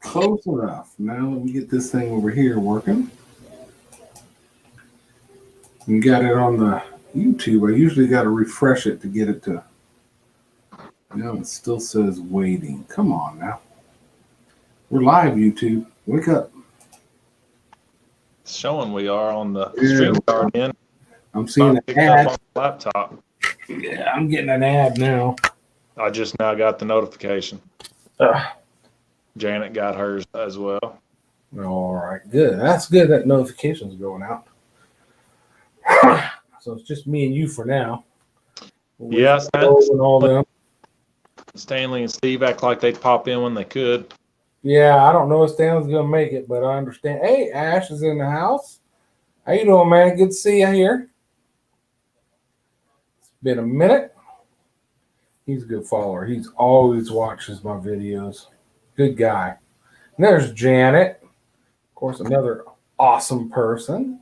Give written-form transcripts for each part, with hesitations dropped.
Close enough. Now let me get this thing over here working. You got it on the YouTube. I usually got to refresh it to get it to. It still says waiting. Come on now. We're live, YouTube. Wake up. It's showing we are on the stream card in. I'm seeing an ad on the laptop. Yeah, I'm getting an ad now. I just now got the notification. Janet got hers as well. All right, good. That's good that notification's going out. So it's just me and you for now. Yeah, and all them. Stanley and Steve act like they'd pop in when they could. Yeah, I don't know if Stanley's going to make it, but I understand. Hey, Ash is in the house. How you doing, man? Good to see you here. It's been a minute. He's a good follower. He's always watches my videos. Good guy. And there's Janet. Of course, another awesome person.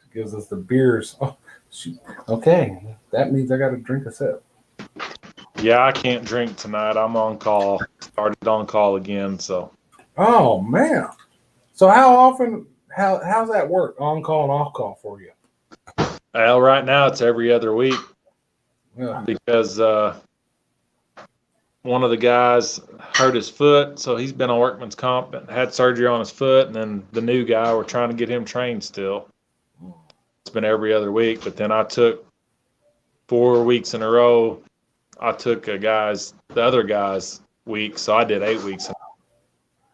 She gives us the beers. Oh, okay. That means I got to drink a sip. Yeah, I can't drink tonight. I'm on call. Started on call again, so. Oh, man. So how often, how's that work, on call and off call for you? Well, right now it's every other week. Yeah. Because one of the guys hurt his foot, so he's been on workman's comp and had surgery on his foot, and then the new guy, we're trying to get him trained still. It's been every other week, but then I took 4 weeks in a row. I took the other guy's week, so I did 8 weeks.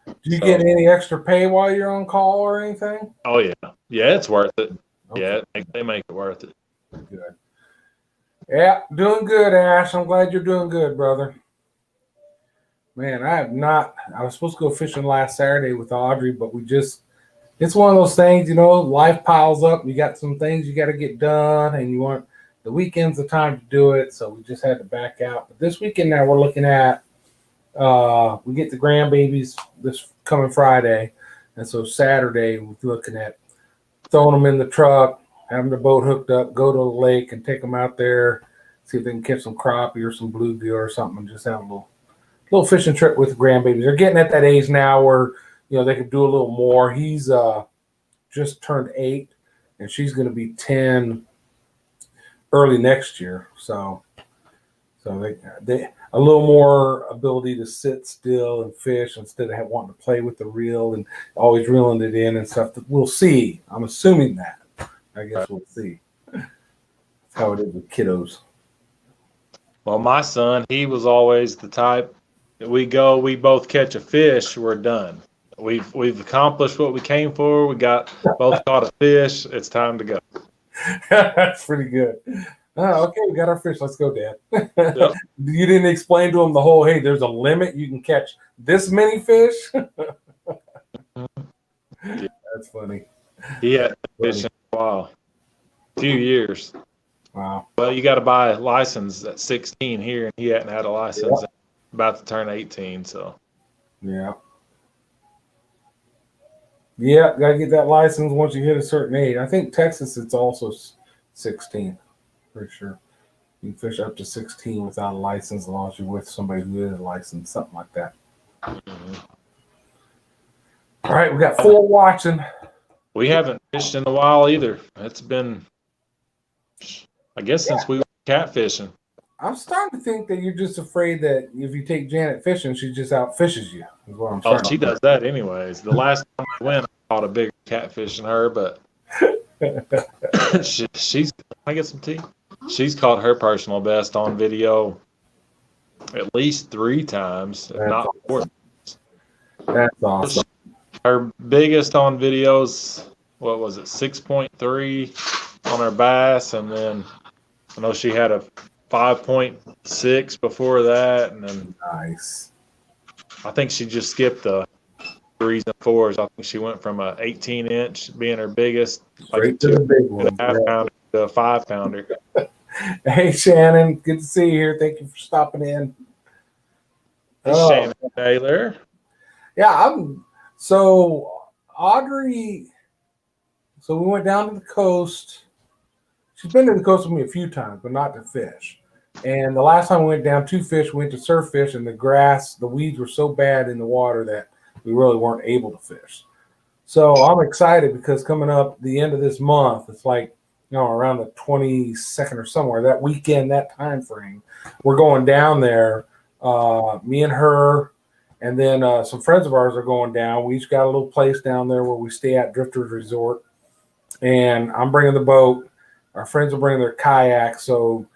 Do you get any extra pay while you're on call or anything? Oh, yeah. Yeah, it's worth it. Okay. Yeah, they make it worth it. Good. Yeah, doing good, Ash. I'm glad you're doing good, brother. Man, I was supposed to go fishing last Saturday with Audrey, but it's one of those things, life piles up. You got some things you got to get done, and you want the weekend's the time to do it, so we just had to back out. But this weekend now we're looking at, we get the grandbabies this coming Friday, and so Saturday we're looking at throwing them in the truck, having the boat hooked up, go to the lake and take them out there, see if they can catch some crappie or some bluegill or something, and just have a little fishing trip with the grandbabies. They're getting at that age now where, they can do a little more. He's just turned 8, and she's going to be 10 early next year. So they a little more ability to sit still and fish instead of wanting to play with the reel and always reeling it in and stuff. We'll see. I'm assuming that. I guess we'll see. That's how it is with kiddos. Well, my son, he was always the type that we both catch a fish, we're done. We've accomplished what we came for. We both caught a fish. It's time to go. That's pretty good. Okay, we got our fish. Let's go, Dad. Yep. You didn't explain to him the whole, hey, there's a limit. You can catch this many fish. Yeah. That's funny. He hadn't fished in a while. A few years. Wow. Well, you got to buy a license at 16 here, and he hadn't had a license. Yep. About to turn 18, so. Yeah. Yeah, got to get that license once you hit a certain age. I think Texas, it's also 16. Pretty sure. You can fish up to 16 without a license as long as you're with somebody who is licensed, something like that. Mm-hmm. All right, we got 4 watching. We haven't fished in a while either. It's been, I guess, since we were catfishing. I'm starting to think that you're just afraid that if you take Janet fishing, she just outfishes you. Is what I'm Oh, she does that anyways. The last time I went, I caught a bigger catfish than her, but she's. I get some tea. She's caught her personal best on video at least 3 times, if not 4. That's awesome. Her biggest on videos, what was it, 6.3 on her bass, and then I know she had a 5.6 before that, and then nice. I think she just skipped the 3s and 4s. I think she went from a 18-inch being her biggest, like a 2.5 pounder to a 5 pounder. Hey Shannon, good to see you here. Thank you for stopping in. Hey, Shannon Taylor. Yeah, so Audrey. So we went down to the coast. She's been to the coast with me a few times, but not to fish. And the last time we went down to fish, we went to surf fish, and the weeds were so bad in the water that we really weren't able to fish. So I'm excited because coming up the end of this month, it's like, around the 22nd or somewhere, that weekend, that time frame, we're going down there. Me and her, and then some friends of ours are going down. We each got a little place down there where we stay at, Drifters Resort. And I'm bringing the boat. Our friends are bringing their kayaks. So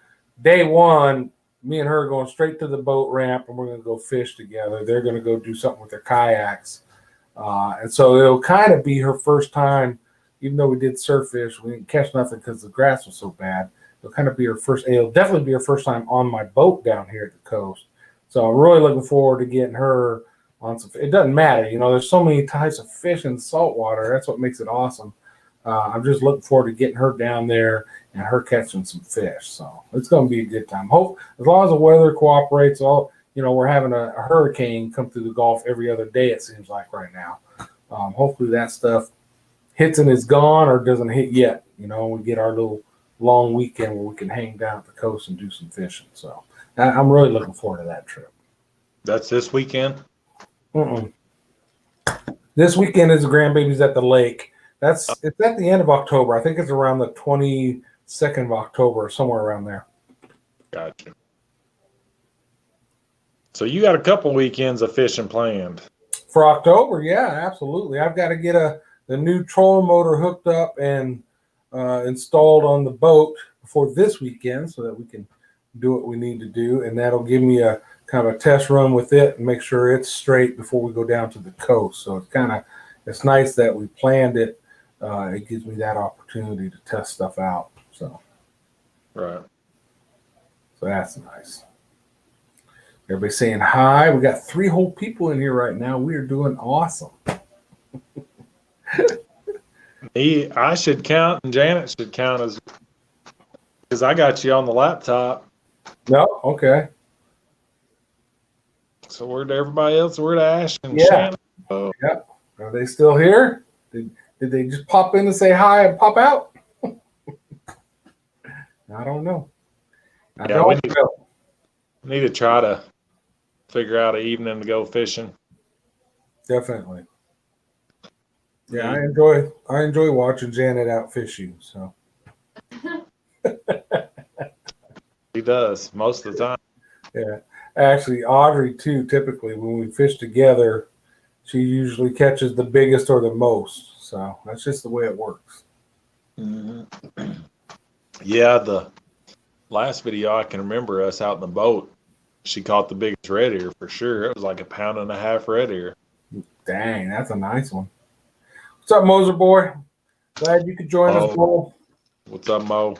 day one, me and her are going straight to the boat ramp, and we're going to go fish together. They're going to go do something with their kayaks. And so it'll kind of be her first time, even though we did surf fish, we didn't catch nothing because the grass was so bad. It'll definitely be her first time on my boat down here at the coast. So I'm really looking forward to getting her on some. It doesn't matter, there's so many types of fish in saltwater. That's what makes it awesome. I'm just looking forward to getting her down there and her catching some fish. So it's going to be a good time. Hope as long as the weather cooperates, we're having a hurricane come through the Gulf every other day, it seems like right now. Hopefully that stuff hits and is gone or doesn't hit yet. We get our little long weekend where we can hang down at the coast and do some fishing. So I'm really looking forward to that trip. That's this weekend? This weekend is the grandbabies at the lake. It's at the end of October. I think it's around the 22nd of October or somewhere around there. Gotcha. So you got a couple weekends of fishing planned. For October, yeah, absolutely. I've got to get the new trolling motor hooked up and installed on the boat before this weekend so that we can do what we need to do. And that'll give me a kind of a test run with it and make sure it's straight before we go down to the coast. So it's nice that we planned it. It gives me that opportunity to test stuff out. So, right. So that's nice. Everybody saying hi. We got 3 whole people in here right now. We are doing awesome. I should count, and Janet should count as because I got you on the laptop. No, okay. So where'd everybody else? Where'd Ash and Yeah. Shannon? Oh. Yep. Are they still here? Did they just pop in and say hi and pop out? I don't know. I don't know. Need to try to figure out an evening to go fishing. Definitely. Yeah, I enjoy watching Janet out fish you. So He does most of the time. yeah. Actually, Audrey too, typically when we fish together, she usually catches the biggest or the most. So that's just the way it works. Mm-hmm. Yeah, the last video I can remember us out in the boat, she caught the biggest red ear for sure. It was like 1.5 pounds red ear. Dang, that's a nice one. What's up, Moser boy? Glad you could join us, bro. What's up, Mo?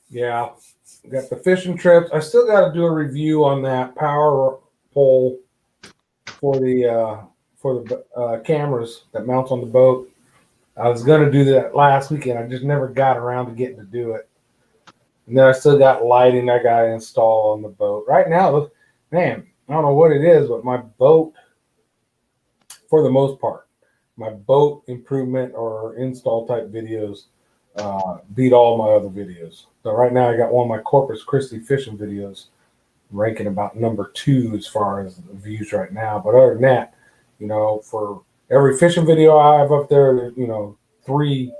Yeah, got the fishing trips. I still got to do a review on that power pole for the cameras that mounts on the boat. I was going to do that last weekend. I just never got around to getting to do it. And then I still got lighting I got to install on the boat. Right now, look, man, I don't know what it is, but my boat, for the most part, my boat improvement or install type videos beat all my other videos. So right now I got one of my Corpus Christi fishing videos ranking about number 2 as far as views right now. But other than that, for every fishing video I have up there, 3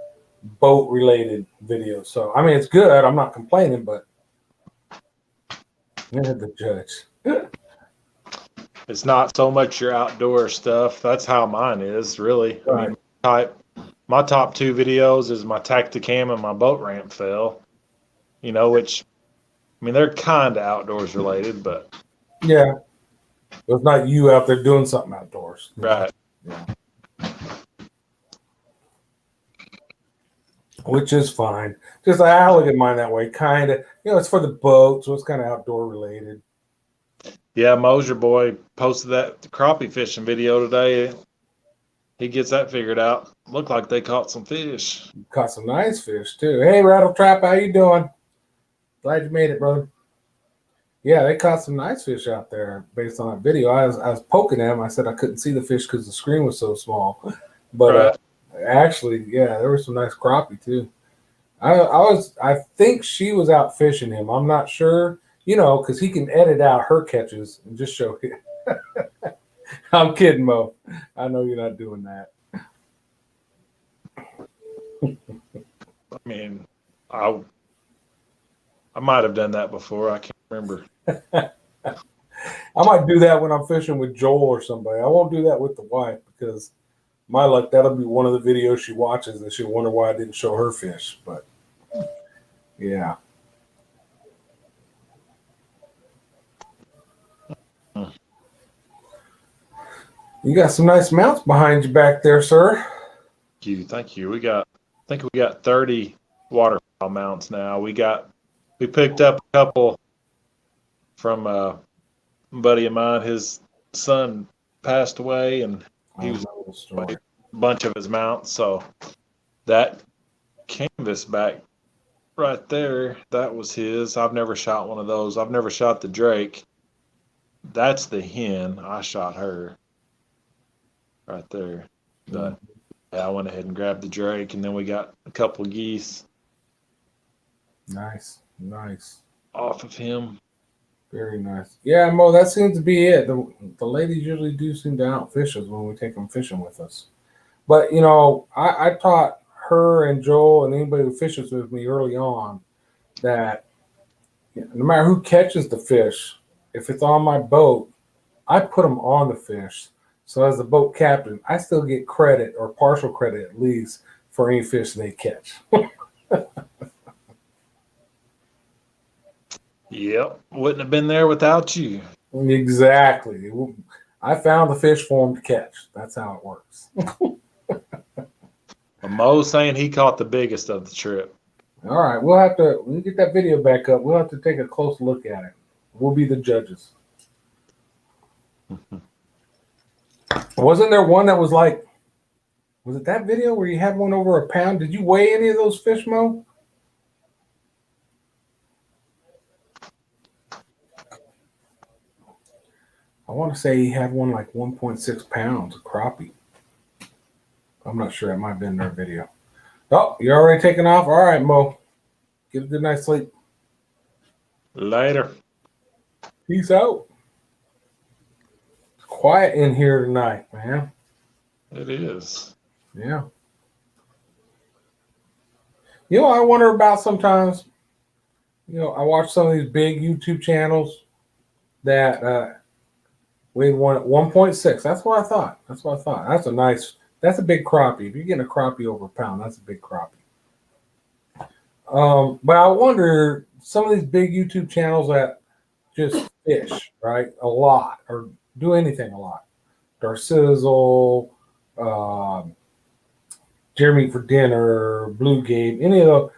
boat related videos. So, I mean, it's good. I'm not complaining, but you're the judge. It's not so much your outdoor stuff. That's how mine is, really. Right. I mean, my top 2 videos is my Tacticam and my boat ramp fail. Which, I mean, they're kind of outdoors related, but yeah, it's not you out there doing something outdoors, right? Yeah. Which is fine. Just I look at mine that way, kind of. It's for the boat, so it's kind of outdoor related. Yeah, Moser boy posted that crappie fishing video today. He gets that figured out. Looked like they caught some fish. Caught some nice fish too. Hey, Rattle Trap, how you doing? Glad you made it, brother. Yeah, they caught some nice fish out there based on that video. I was poking them. I said I couldn't see the fish because the screen was so small, but Actually, yeah, there was some nice crappie too. I think she was out fishing him. I'm not sure, because he can edit out her catches and just show it. I'm kidding, Mo. I know you're not doing that. I mean, I might have done that before. I can't remember. I might do that when I'm fishing with Joel or somebody. I won't do that with the wife because my luck, that'll be one of the videos she watches and she'll wonder why I didn't show her fish. But yeah. You got some nice mounts behind you back there, sir. Thank you. I think we got 30 waterfowl mounts now. We picked up a couple from a buddy of mine. His son passed away, and he was a bunch of his mounts. So that canvas back right there, that was his. I've never shot one of those. I've never shot the Drake. That's the hen. I shot her right there. But yeah, I went ahead and grabbed the Drake, and then we got a couple geese. Nice. Off of him. Very nice. Yeah, Mo, that seems to be it. The ladies usually do seem to outfish us when we take them fishing with us. But, I taught her and Joel and anybody who fishes with me early on that no matter who catches the fish, if it's on my boat, I put them on the fish. So as the boat captain, I still get credit or partial credit at least for any fish they catch. Yep. Wouldn't have been there without you. Exactly. I found the fish for them to catch. That's how it works. Mo's saying he caught the biggest of the trip. All right. When we get that video back up, we'll have to take a close look at it. We'll be the judges. Wasn't there one that was it that video where you had one over a pound? Did you weigh any of those fish, Mo? I want to say he had one like 1.6 pounds of crappie. I'm not sure. It might have been their video. Oh, you're already taking off? All right, Mo. Get a good night's sleep. Later. Peace out. It's quiet in here tonight, man. It is. Yeah. I wonder about sometimes, I watch some of these big YouTube channels that weighed one at 1.6. That's what I thought. That's a big crappie. If you're getting a crappie over a pound, that's a big crappie. But I wonder, some of these big YouTube channels that just fish, right, a lot, or do anything a lot. Darcizzle, Jeremy for Dinner, Blue Game, any of those.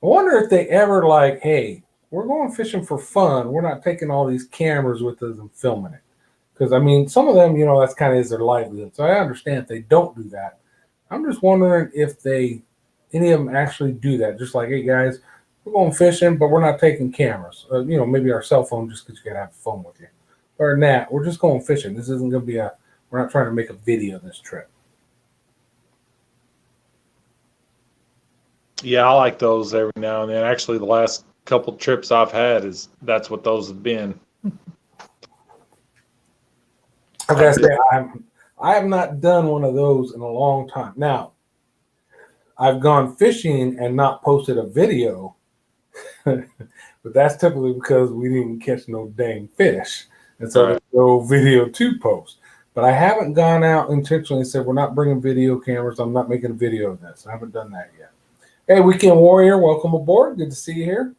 I wonder if they ever hey, we're going fishing for fun. We're not taking all these cameras with us and filming it. Because, some of them, that's kind of is their livelihood. So I understand if they don't do that. I'm just wondering if any of them actually do that. Just like, hey, guys, we're going fishing, but we're not taking cameras. Maybe our cell phone just because you got to have a phone with you. Other than that, we're just going fishing. This isn't going to be we're not trying to make a video this trip. Yeah, I like those every now and then. Actually, the last couple trips I've had that's what those have been. I gotta say, I have not done one of those in a long time. Now, I've gone fishing and not posted a video, but that's typically because we didn't catch no dang fish, and so there's no video to post. But I haven't gone out intentionally and said we're not bringing video cameras. I'm not making a video of this. I haven't done that yet. Hey, Weekend Warrior, welcome aboard. Good to see you here.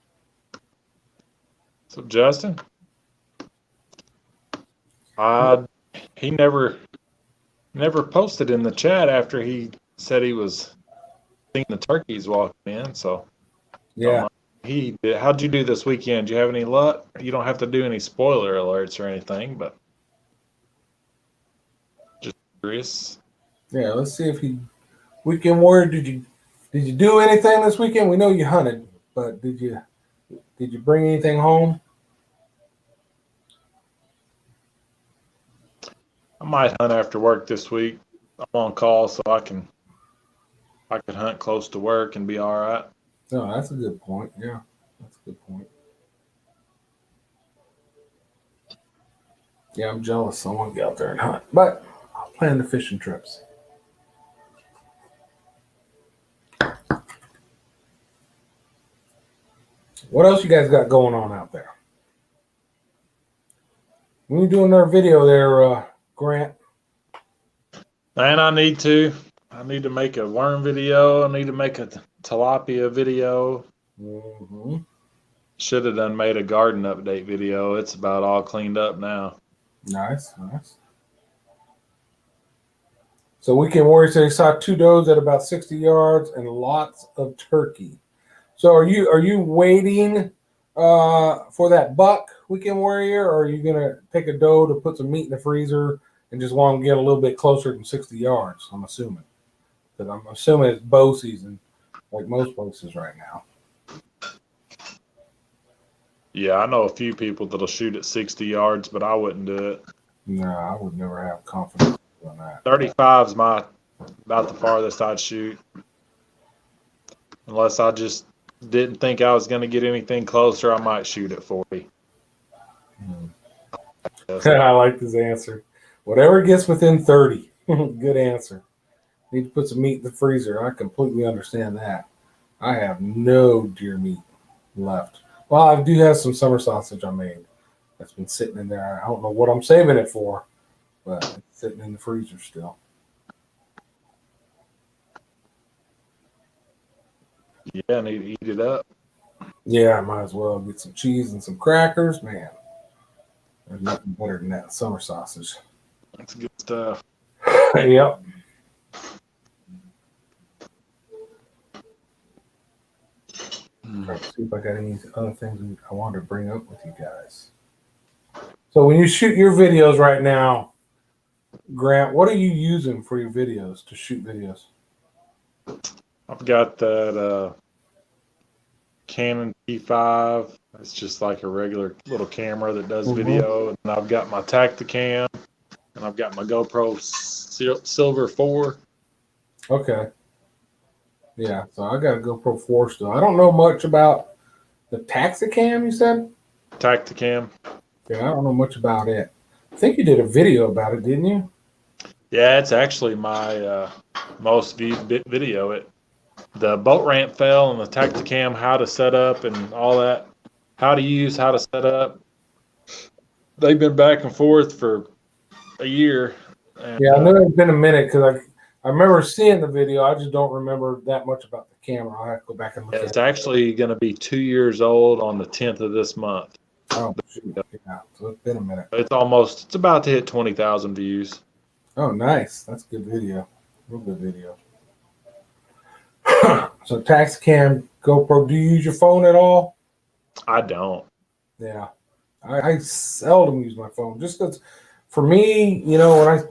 So, Justin, he never posted in the chat after he said he was seeing the turkeys walking in. So, yeah, he did. How'd you do this weekend? Do you have any luck? You don't have to do any spoiler alerts or anything, but just curious. Yeah, let's see if Weekend Warrior, did you do anything this weekend? We know you hunted, but did you bring anything home? I might hunt after work this week. I'm on call, so I can I could hunt close to work and be all right. No, that's a good point. Yeah, that's a good point. Yeah, I'm jealous. I want to get out there and hunt, but I'll plan the fishing trips. What else you guys got going on out there? When you doing another video there, Grant? Man, I need to make a worm video. I need to make a tilapia video. Mm-hmm. Should have done made a garden update video. It's about all cleaned up now. Nice, nice. So Weekend Warrior said he saw 2 does at about 60 yards and lots of turkey. So are you waiting for that buck, Weekend Warrior, or are you gonna take a doe to put some meat in the freezer and just want to get a little bit closer than 60 yards? I'm assuming, because I'm assuming it's bow season, like most places right now. Yeah, I know a few people that'll shoot at 60 yards, but I wouldn't do it. No, I would never have confidence on that. 35 is about the farthest I'd shoot, unless I just didn't think I was going to get anything closer. I might shoot at 40. I like this answer. Whatever gets within 30. Good answer. Need to put some meat in the freezer. I completely understand that. I have no deer meat left. Well, I do have some summer sausage I made that's been sitting in there. I don't know what I'm saving it for, but it's sitting in the freezer still. Yeah, I need to eat it up. Yeah, I might as well get some cheese and some crackers. Man, there's nothing better than that summer sausage. That's good stuff. Yep. Trying to see if I got any other things I wanted to bring up with you guys. So when you shoot your videos right now, Grant, what are you using for your videos to shoot videos? I've got that Canon T5. It's just like a regular little camera that does video. And I've got my Tacticam, and I've got my GoPro Silver 4. Okay. Yeah, so I got a GoPro 4 still. I don't know much about the Tacticam, you said? Tacticam. Yeah, I don't know much about it. I think you did a video about it, didn't you? Yeah, it's actually my most viewed video. The boat ramp fell, and the Tacticam, how to set up and all that, how to use, how to set up. They've been back and forth for a year. And, yeah, I know it's been a minute because I remember seeing the video. I just don't remember that much about the camera. I'll have to go back and look at it. It's actually going to be 2 years old on the 10th of this month. Oh, shoot. Yeah, so it's been a minute. It's about to hit 20,000 views. Oh, nice. That's a good video. Real good video. So Tacticam, GoPro, do you use your phone at all? I don't. Yeah. I seldom use my phone just because for me, you know, when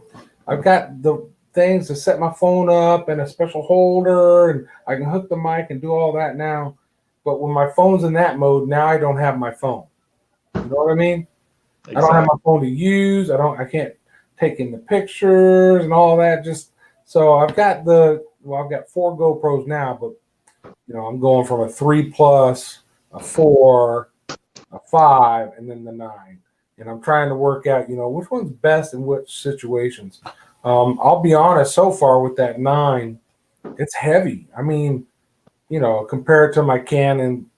I've got the things to set my phone up and a special holder and I can hook the mic and do all that now. But when my phone's in that mode, now I don't have my phone. You know what I mean? Exactly. I don't have my phone to use. I can't take in the pictures and all that. Just so I've got 4 GoPros now, but you know, I'm going from a 3+, a 4, a 5, and then the 9. And I'm trying to work out, you know, which one's best in which situations. I'll be honest, so far with that 9, it's heavy. I mean, you know, compared to my Canon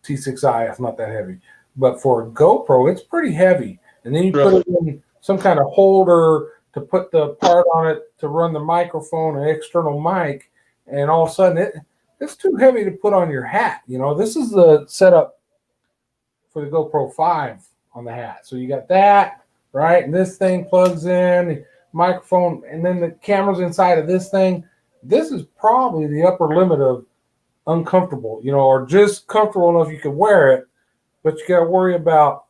T6i, it's not that heavy. But for a GoPro, it's pretty heavy. And then you put it in some kind of holder to put the part on it to run the microphone, an external mic, and all of a sudden it's too heavy to put on your hat. You know, this is the setup for the GoPro 5 on the hat. So you got that, right? And this thing plugs in, the microphone, and then the camera's inside of this thing. This is probably the upper limit of uncomfortable, you know, or just comfortable enough you can wear it, but you got to worry about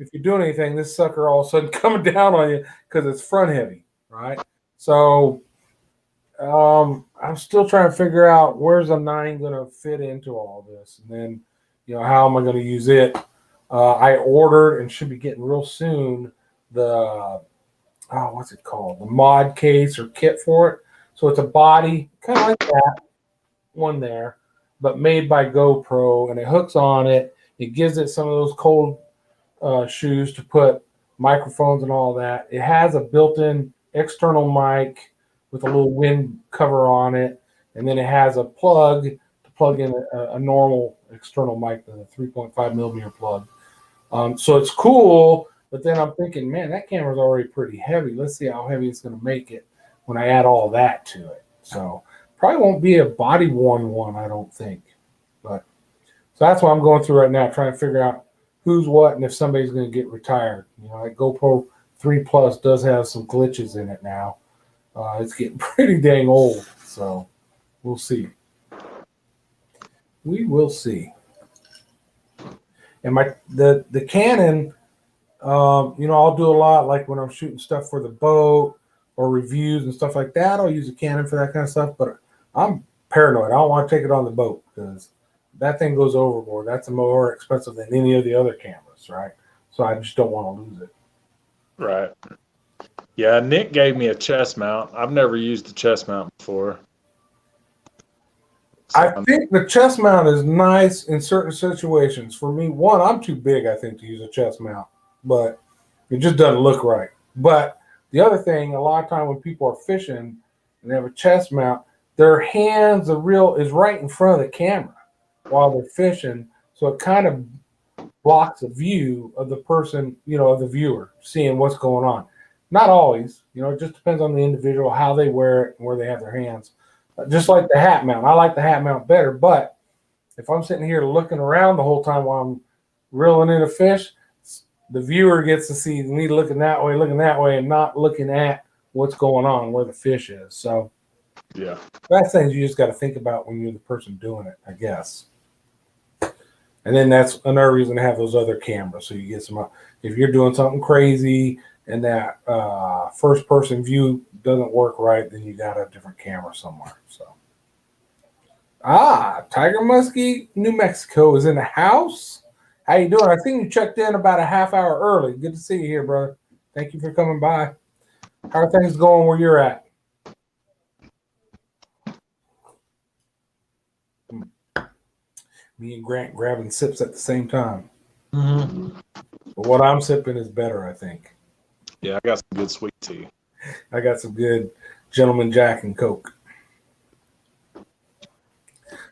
if you're doing anything, this sucker all of a sudden coming down on you because it's front heavy, right? So I'm still trying to figure out where's a 9 going to fit into all this, and then, you know, how am I going to use it? I ordered and should be getting real soon the what's it called? The mod case or kit for it. So it's a body, kind of like that one there, but made by GoPro, and it hooks on it. It gives it some of those cold shoes to put microphones and all that. It has a built-in external mic with a little wind cover on it, and then it has a plug to plug in a normal external mic, a 3.5 millimeter plug. So it's cool, but then I'm thinking, man, that camera's already pretty heavy. Let's see how heavy it's going to make it when I add all that to it. So probably won't be a body worn one, I don't think. But so that's what I'm going through right now, trying to figure out who's what and if somebody's going to get retired. You know, like GoPro 3 Plus does have some glitches in it now. It's getting pretty dang old, so we'll see. We will see. And the Canon, you know, I'll do a lot like when I'm shooting stuff for the boat or reviews and stuff like that. I'll use a Canon for that kind of stuff, but I'm paranoid. I don't want to take it on the boat because that thing goes overboard. That's more expensive than any of the other cameras, right? So I just don't want to lose it. Right. Yeah, Nick gave me a chest mount. I've never used a chest mount before. So I think the chest mount is nice in certain situations. For me, one, I'm too big, I think, to use a chest mount, but it just doesn't look right. But the other thing, a lot of time when people are fishing and they have a chest mount, their hands, the reel is right in front of the camera while they're fishing, so it kind of blocks the view of the person, you know, of the viewer seeing what's going on. Not always, you know, it just depends on the individual, how they wear it and where they have their hands. Just like the hat mount. I like the hat mount better, but if I'm sitting here looking around the whole time while I'm reeling in a fish, the viewer gets to see me looking that way, and not looking at what's going on, where the fish is. So yeah, that's things you just got to think about when you're the person doing it, I guess. And then that's another reason to have those other cameras. So you get some, if you're doing something crazy and that first person view doesn't work right, then you got a different camera somewhere. So, Tiger Muskie, New Mexico is in the house. How you doing? I think you checked in about a half hour early. Good to see you here, brother. Thank you for coming by. How are things going where you're at? Me and Grant grabbing sips at the same time. Mm-hmm. But what I'm sipping is better, I think. Yeah, I got some good sweet tea. I got some good Gentleman Jack and Coke.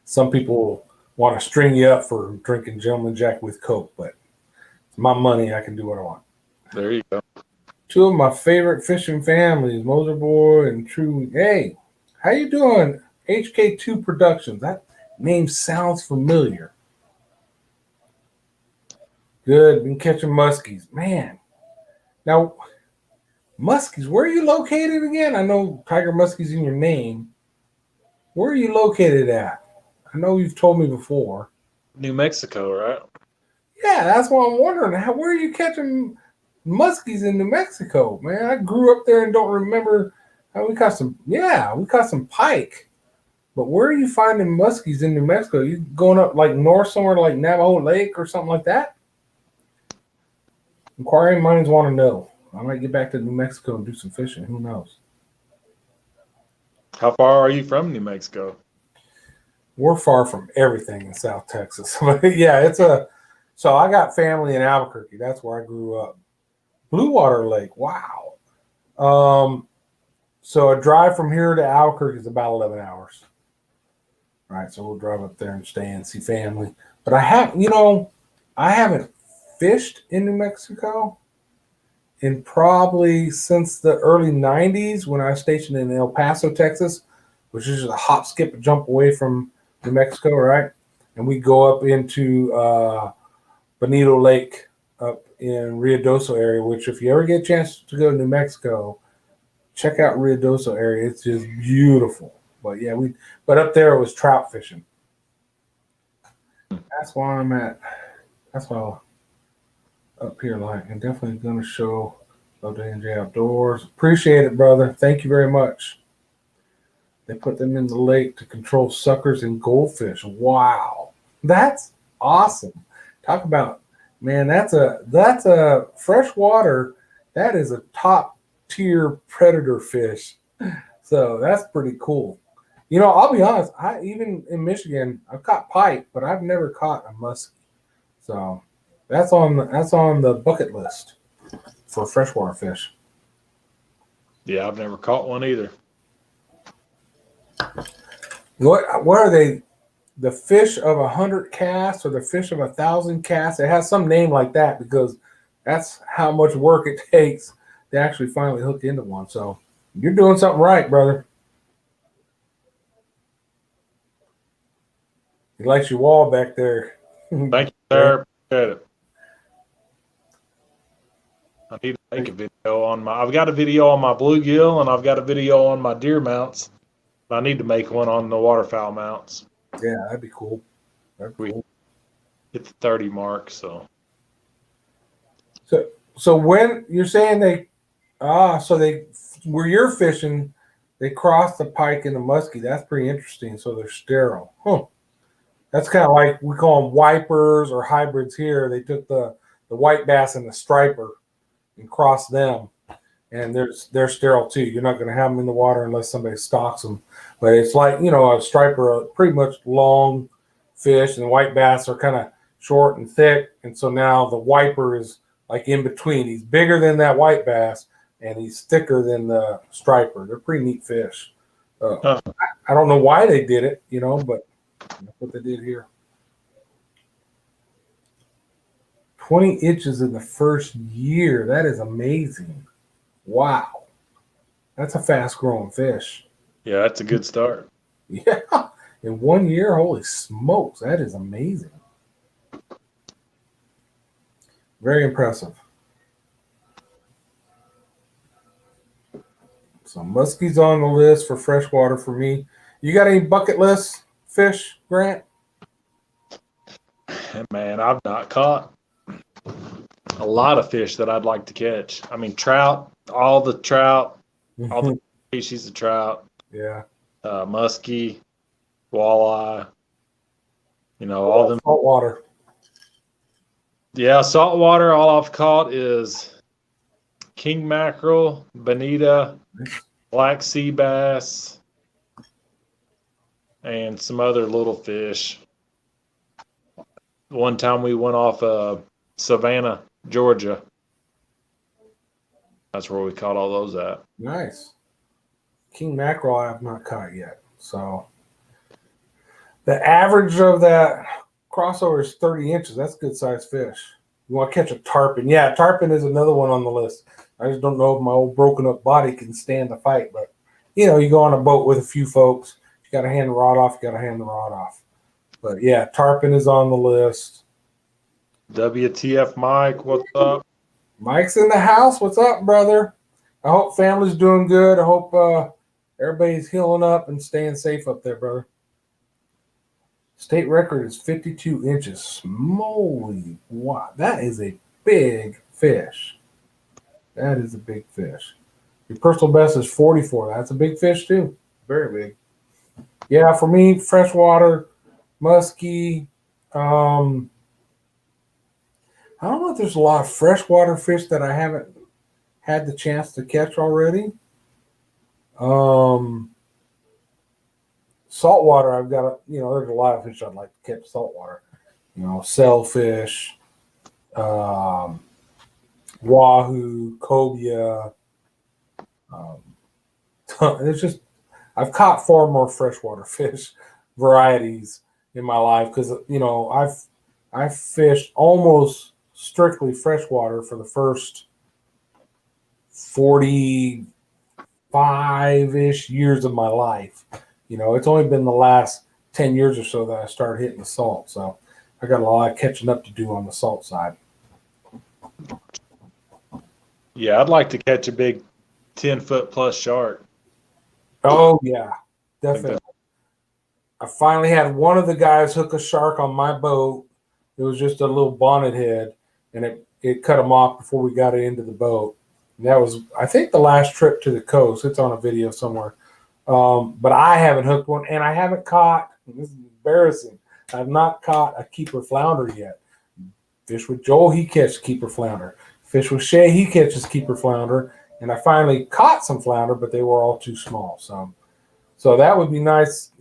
Some people want to string you up for drinking Gentleman Jack with Coke, but it's my money. I can do what I want. There you go. Two of my favorite fishing families, Moser Boy and True. Hey, how you doing? HK2 Productions. That name sounds familiar. Good. Been catching muskies. Man. Now, muskies, where are you located again? I know Tiger Muskie's in your name. Where are you located at? I know you've told me before. New Mexico, right? Yeah, that's what I'm wondering. Where are you catching muskies in New Mexico, man? I grew up there and don't remember. We caught some pike. But where are you finding muskies in New Mexico? You going up like north somewhere like Navajo Lake or something like that? Inquiring minds want to know. I might get back to New Mexico and do some fishing. Who knows? How far are you from New Mexico? We're far from everything in South Texas. But yeah, so I got family in Albuquerque. That's where I grew up. Blue Water Lake. Wow. So a drive from here to Albuquerque is about 11 hours. All right, so we'll drive up there and stay and see family. But I haven't fished in New Mexico in probably since the early 90s when I was stationed in El Paso, Texas, which is just a hop, skip, and jump away from New Mexico, right? And we go up into Bonito Lake up in Ruidoso area, which if you ever get a chance to go to New Mexico, check out Ruidoso area. It's just beautiful. But yeah, but up there it was trout fishing. That's why I'm at. That's why up here, like, and definitely going to show Love to NJ Outdoors. Appreciate it, brother. Thank you very much. They put them in the lake to control suckers and goldfish. Wow, that's awesome. Talk about, man, that's a freshwater. That is a top tier predator fish. So that's pretty cool. You know, I'll be honest. I even in Michigan, I've caught pike, but I've never caught a muskie. So that's on the bucket list for freshwater fish. Yeah, I've never caught one either. What are they? The fish of 100 casts or the fish of 1,000 casts? It has some name like that because that's how much work it takes to actually finally hook into one. So you're doing something right, brother. He likes your wall back there. Thank you, sir. Appreciate it. I need to make a video on I've got a video on my bluegill and I've got a video on my deer mounts. I need to make one on the waterfowl mounts. Yeah, that'd be cool. We hit the 30 mark, so. So when you're saying they where you're fishing, they cross the pike and the muskie. That's pretty interesting. So they're sterile. Huh. That's kind of like we call them wipers or hybrids here. They took the white bass and the striper and crossed them, and they're sterile too. You're not going to have them in the water unless somebody stalks them. But it's like, you know, a striper, a pretty much long fish, and the white bass are kind of short and thick. And so now the wiper is like in between. He's bigger than that white bass, and he's thicker than the striper. They're pretty neat fish. I don't know why they did it, you know, but that's what they did here. 20 inches in the first year. That is amazing. Wow. That's a fast-growing fish. Yeah, that's a good start. Yeah. In 1 year, holy smokes. That is amazing. Very impressive. So muskie's on the list for freshwater for me. You got any bucket list fish, Grant? Man, I've not caught a lot of fish that I'd like to catch. I mean, trout, all the species of trout. Yeah. Muskie, walleye, you know, all them. Saltwater. Yeah, saltwater, all I've caught is king mackerel, bonita, black sea bass, and some other little fish. One time we went off Savannah, Georgia. That's where we caught all those at. Nice. King mackerel I have not caught yet. So the average of that crossover is 30 inches. That's good sized fish. You want to catch a tarpon. Yeah, tarpon is another one on the list. I just don't know if my old broken up body can stand the fight. But, you know, you go on a boat with a few folks. You got to hand the rod off. You got to hand the rod off. But, yeah, tarpon is on the list. WTF Mike, what's up? Mike's in the house. What's up, brother? I hope family's doing good. I hope everybody's healing up and staying safe up there, brother. State record is 52 inches. Moly, wow. That is a big fish. That is a big fish. Your personal best is 44. That's a big fish, too. Very big. Yeah, for me, freshwater, muskie. I don't know if there's a lot of freshwater fish that I haven't had the chance to catch already. Saltwater, I've got there's a lot of fish I'd like to catch saltwater. You know, sailfish, wahoo, cobia. It's just, I've caught far more freshwater fish varieties in my life because, you know, I've fished almost strictly freshwater for the first 45-ish years of my life. You know, it's only been the last 10 years or so that I started hitting the salt. So I got a lot of catching up to do on the salt side. Yeah, I'd like to catch a big 10-foot plus shark. Oh, yeah, definitely. I finally had one of the guys hook a shark on my boat. It was just a little bonnet head, and it cut him off before we got it into the boat. And that was, I think, the last trip to the coast. It's on a video somewhere. But I haven't hooked one, and I haven't caught, this is embarrassing, I've not caught a keeper flounder yet. Fish with Joel, he catches keeper flounder. Fish with Shay, he catches keeper flounder. And I finally caught some flounder, but they were all too small. So that would be nice.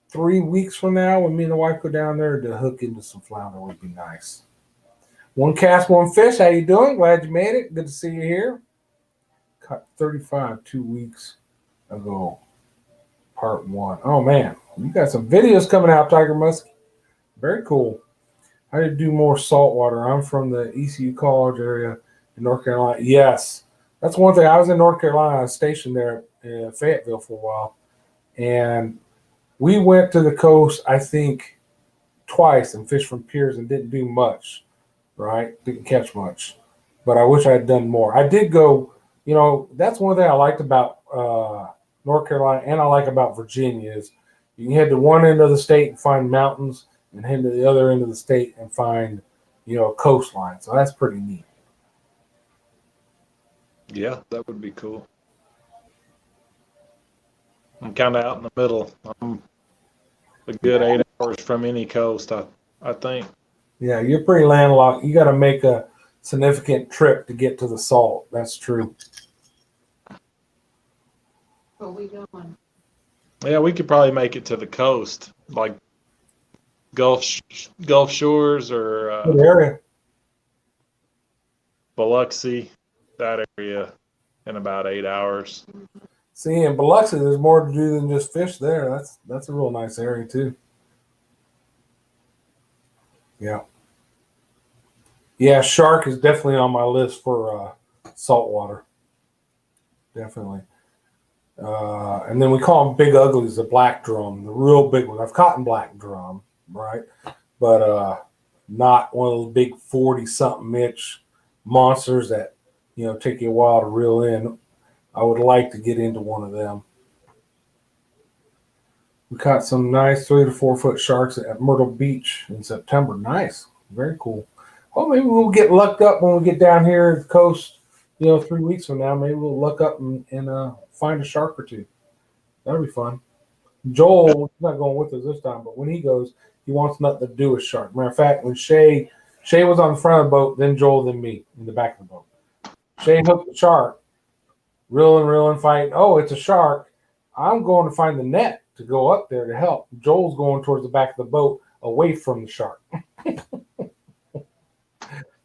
3 weeks from now, when me and the wife go down there to hook into some flounder, would be nice. One cast, one fish. How you doing? Glad you made it. Good to see you here. Caught 35 2 weeks ago. Part 1. Oh man, you got some videos coming out, Tiger Muskie. Very cool. How do you do more saltwater? I'm from the ECU College area in North Carolina. Yes, that's one thing. I was in North Carolina. I was stationed there in Fayetteville for a while, and we went to the coast, I think, twice and fished from piers and didn't do much, right? Didn't catch much. But I wish I had done more. I did go, that's one thing I liked about North Carolina and I like about Virginia is you can head to one end of the state and find mountains and head to the other end of the state and find, coastline. So that's pretty neat. Yeah, that would be cool. I'm kind of out in the middle. I'm a good 8 hours from any coast, I think. Yeah, you're pretty landlocked. You got to make a significant trip to get to the salt. That's true. Where we going? Yeah, we could probably make it to the coast, like Gulf Shores or Good area. Biloxi, that area, in about 8 hours. See, in Biloxi, there's more to do than just fish there. That's a real nice area too. Yeah. Yeah, shark is definitely on my list for saltwater. Definitely. And then we call them big uglies, the black drum, the real big one. I've caught in black drum, right? But not one of those big 40-something inch monsters that, take you a while to reel in. I would like to get into one of them. We caught some nice 3 to 4 foot sharks at Myrtle Beach in September. Nice. Very cool. Well, maybe we'll get lucked up when we get down here at the coast, 3 weeks from now. Maybe we'll luck up and find a shark or two. That'll be fun. Joel is not going with us this time, but when he goes, he wants nothing to do with shark. Matter of fact, when Shay was on the front of the boat, then Joel, then me in the back of the boat. Shay hooked the shark, reeling, fighting. Oh, it's a shark. I'm going to find the net to go up there to help. Joel's going towards the back of the boat away from the shark.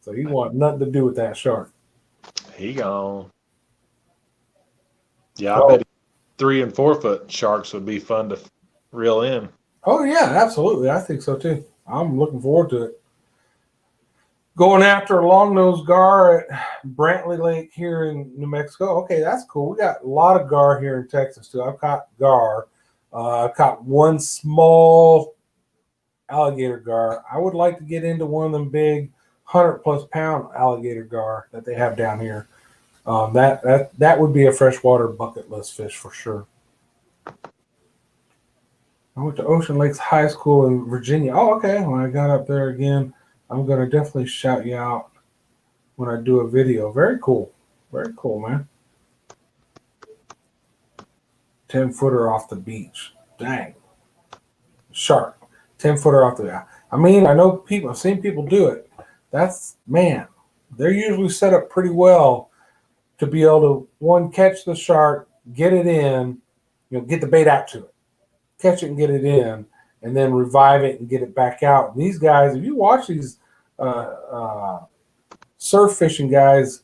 So he wants nothing to do with that shark. He gone. Yeah, I bet 3 and 4 foot sharks would be fun to reel in. Oh, yeah, absolutely. I think so, too. I'm looking forward to it. Going after a long-nosed gar at Brantley Lake here in New Mexico. Okay, that's cool. We got a lot of gar here in Texas, too. I've caught gar. I've caught one small alligator gar. I would like to get into one of them big 100-plus pound alligator gar that they have down here. That would be a freshwater bucket list fish for sure. I went to Ocean Lakes High School in Virginia. Oh, okay. When I got up there again, I'm going to definitely shout you out when I do a video. Very cool. Very cool, man. 10-footer off the beach. Dang. Shark. 10-footer off the. I mean, I know people. I've seen people do it. Man, they're usually set up pretty well to be able to, one, catch the shark, get it in, get the bait out to it, catch it and get it in, and then revive it and get it back out. And these guys, if you watch these surf fishing guys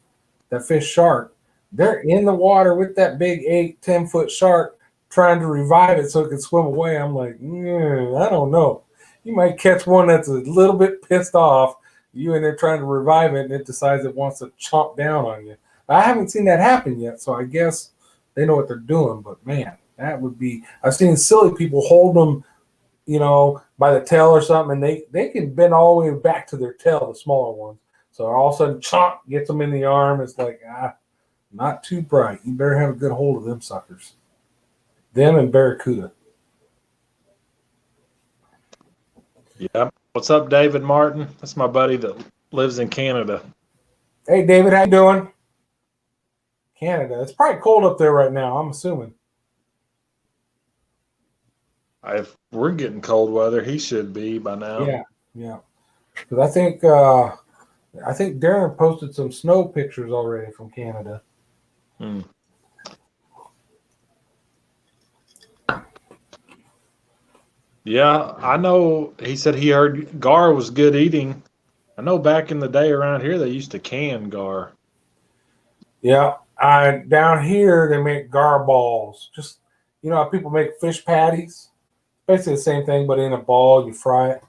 that fish shark, they're in the water with that big 8-10 foot shark trying to revive it so it can swim away. I'm like, I don't know. You might catch one that's a little bit pissed off. You in there trying to revive it, and it decides it wants to chomp down on you. I haven't seen that happen yet, so I guess they know what they're doing. But man, that would be. I've seen silly people hold them, by the tail or something, and they can bend all the way back to their tail, the smaller ones. So all of a sudden, chomp gets them in the arm. It's like not too bright. You better have a good hold of them suckers. Them and barracuda. Yeah. What's up, David Martin? That's my buddy that lives in Canada. Hey, David, how you doing? Canada. It's probably cold up there right now, I'm assuming. If we're getting cold weather, he should be by now. Yeah. Because I think Darren posted some snow pictures already from Canada. Mm. Yeah, I know. He said he heard gar was good eating. I know back in the day around here they used to can gar. Yeah, down here they make gar balls. Just how people make fish patties. Basically the same thing, but in a ball, you fry it.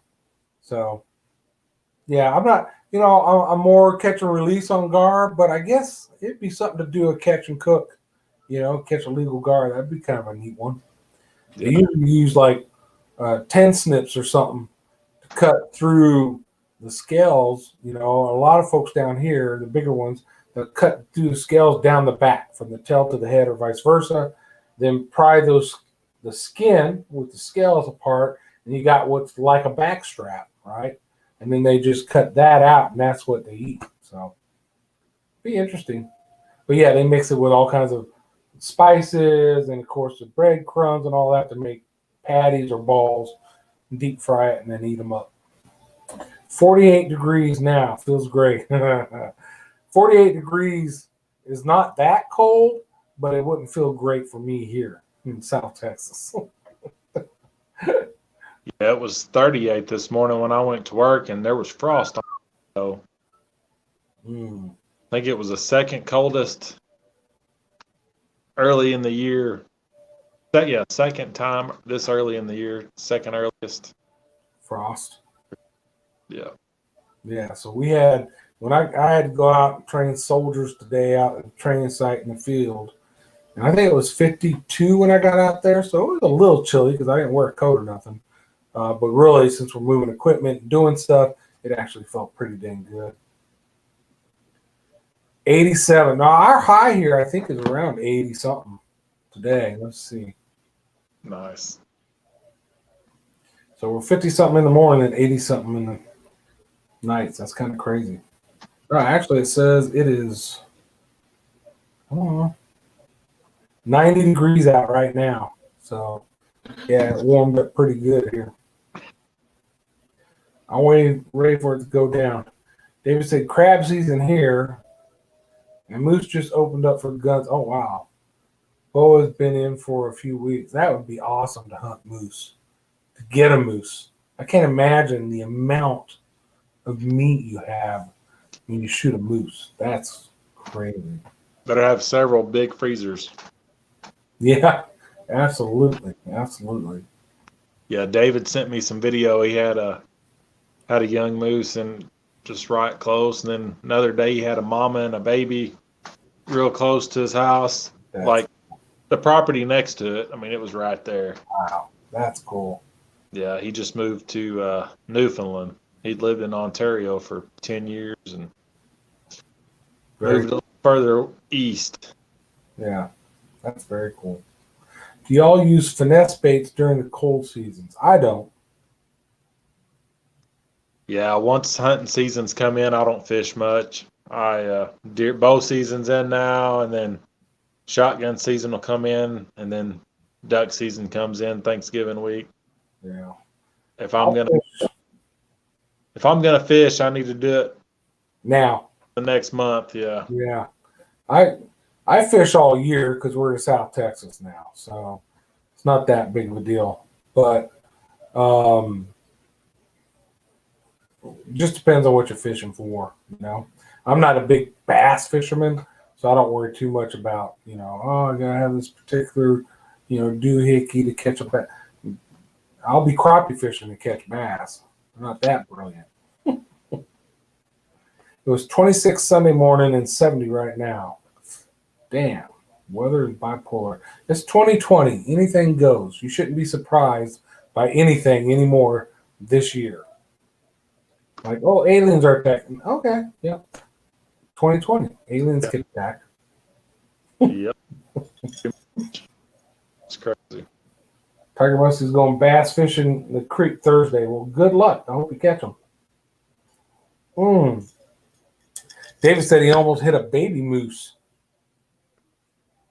So yeah, I'm not. I'm more catch and release on gar, but I guess it'd be something to do a catch and cook. Catch a legal gar. That'd be kind of a neat one. They Yeah. usually use like 10 snips or something to cut through the scales. A lot of folks down here, the bigger ones, that cut through the scales down the back from the tail to the head or vice versa. Then pry the skin with the scales apart, and you got what's like a back strap, right? And then they just cut that out, and that's what they eat. So, be interesting. But yeah, they mix it with all kinds of spices and, of course, the breadcrumbs and all that to make patties or balls, deep fry it, and then eat them up. 48 degrees now. Feels great. 48 degrees is not that cold, but it wouldn't feel great for me here in South Texas. Yeah, it was 38 this morning when I went to work, and there was frost on it. So I think it was the second coldest early in the year. Yeah, second time this early in the year, second earliest. Frost. Yeah. Yeah, so we had, when I had to go out and train soldiers today out at the training site in the field, and I think it was 52 when I got out there, so it was a little chilly because I didn't wear a coat or nothing. But really, since we're moving equipment and doing stuff, it actually felt pretty dang good. 87. Now, our high here, I think, is around 80 something today. Let's see. Nice. So we're 50 something in the morning and 80 something in the nights. That's kind of crazy. Right, actually, it says it is, I don't know, 90 degrees out right now. So, yeah, it warmed up pretty good here. I'm ready for it to go down. David said crab season here, and moose just opened up for guns. Oh, wow. Bo has been in for a few weeks. That would be awesome to hunt moose, to get a moose. I can't imagine the amount of meat you have when you shoot a moose. That's crazy. Better have several big freezers. Yeah, absolutely. Absolutely. Yeah, David sent me some video. He had a young moose and just right close, and then another day he had a mama and a baby real close to his house, like the property next to it. I mean, it was right there. Wow, that's cool. Yeah, he just moved to Newfoundland. He'd lived in Ontario for 10 years and moved a little further east. Yeah, that's very cool. Do y'all use finesse baits during the cold seasons? I don't. Yeah, once hunting seasons come in, I don't fish much. Bow season's in now, and then shotgun season will come in, and then duck season comes in Thanksgiving week. Yeah. If I'm gonna fish, I need to do it now. the next month. Yeah. Yeah. I fish all year because we're in South Texas now, so it's not that big of a deal. But just depends on what you're fishing for. I'm not a big bass fisherman, so I don't worry too much about I gotta have this particular doohickey to catch a bass. I'll be crappie fishing to catch bass. I'm not that brilliant. It was 26 Sunday morning and 70 right now. Damn, weather is bipolar. It's 2020. Anything goes. You shouldn't be surprised by anything anymore this year. Like, oh, aliens are attacking. Okay, yeah. 2020. Aliens get attacked. Yep. It's crazy. Tiger Musk is going bass fishing the creek Thursday. Well, good luck. I hope you catch them. David said he almost hit a baby moose.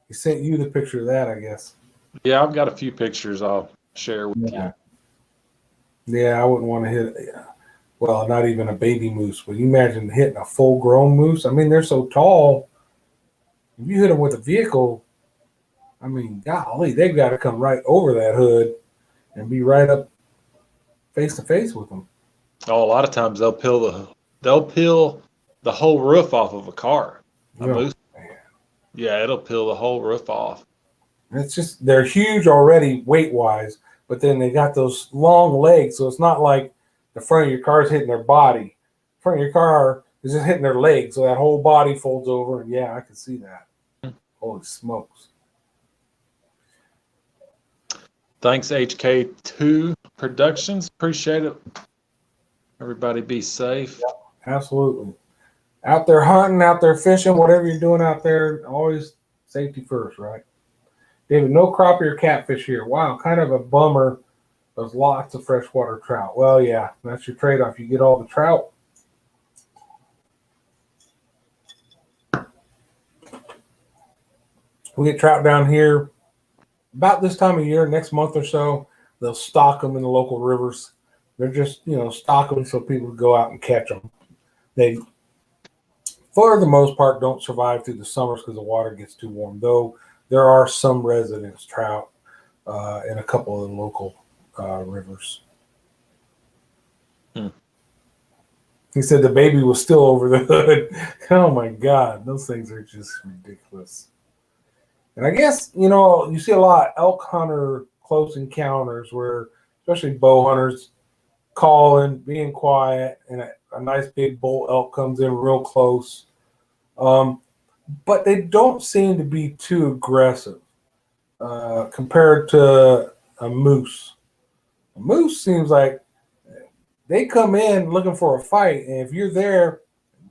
He sent you the picture of that, I guess. Yeah, I've got a few pictures I'll share with you. Yeah, I wouldn't want to hit, well, not even a baby moose. But you imagine hitting a full-grown moose? I mean, they're so tall. If you hit them with a vehicle, I mean, golly, they've got to come right over that hood and be right up face to face with them. Oh, a lot of times they'll peel the whole roof off of a car. A Oh, moose. man. Yeah, it'll peel the whole roof off. It's just they're huge already weight wise, but then they got those long legs, so it's not like the front of your car is hitting their body. The front of your car is just hitting their legs, so that whole body folds over. And yeah, I can see that. Holy smokes! Thanks, HK2 Productions. Appreciate it. Everybody be safe. Absolutely. Out there hunting, out there fishing, whatever you're doing out there, always safety first, right? David, no crappie or catfish here. Wow, kind of a bummer. There's lots of freshwater trout. Well, yeah, that's your trade-off. You get all the trout. We get trout down here about this time of year, next month or so. They'll stock them in the local rivers. They're just, stock them so people go out and catch them. They, for the most part, don't survive through the summers because the water gets too warm, though there are some residents trout in a couple of the local rivers. He said the baby was still over the hood. Oh my God, those things are just ridiculous. And I guess, you see a lot of elk hunter close encounters where, especially bow hunters, calling, being quiet, and a nice big bull elk comes in real close. But they don't seem to be too aggressive compared to a moose. A moose seems like they come in looking for a fight, and if you're there,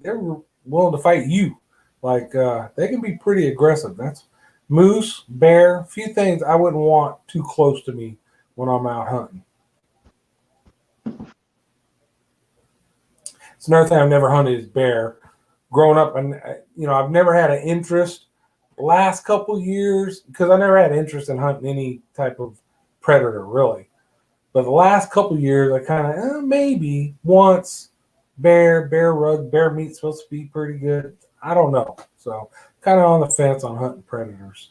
they're willing to fight you. Like they can be pretty aggressive. That's moose, bear, a few things I wouldn't want too close to me when I'm out hunting. It's another thing I've never hunted is bear. Growing up, and I've never had an interest. Last couple years, because I never had interest in hunting any type of predator really. But the last couple years, I kind of maybe once bear rug, bear meat's supposed to be pretty good. I don't know, so kind of on the fence on hunting predators.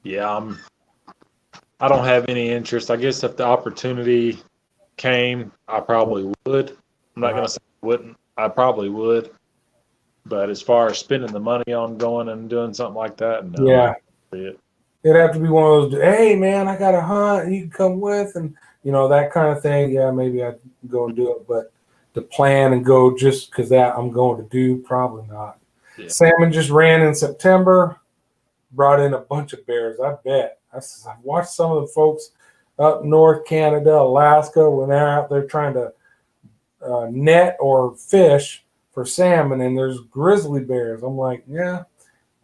Yeah, I don't have any interest. I guess if the opportunity came, I probably would. I'm not going to say I wouldn't. I probably would. But as far as spending the money on going and doing something like that, no. Yeah. It. It'd have to be one of those, hey, man, I got to hunt. You can come with, and, that kind of thing. Yeah, maybe I'd go and do it. But to plan and go just because that I'm going to do, probably not. Yeah. Salmon just ran in September, brought in a bunch of bears, I bet. I've watched some of the folks up north, Canada, Alaska, when they're out there trying to net or fish for salmon, and there's grizzly bears. I'm like, yeah,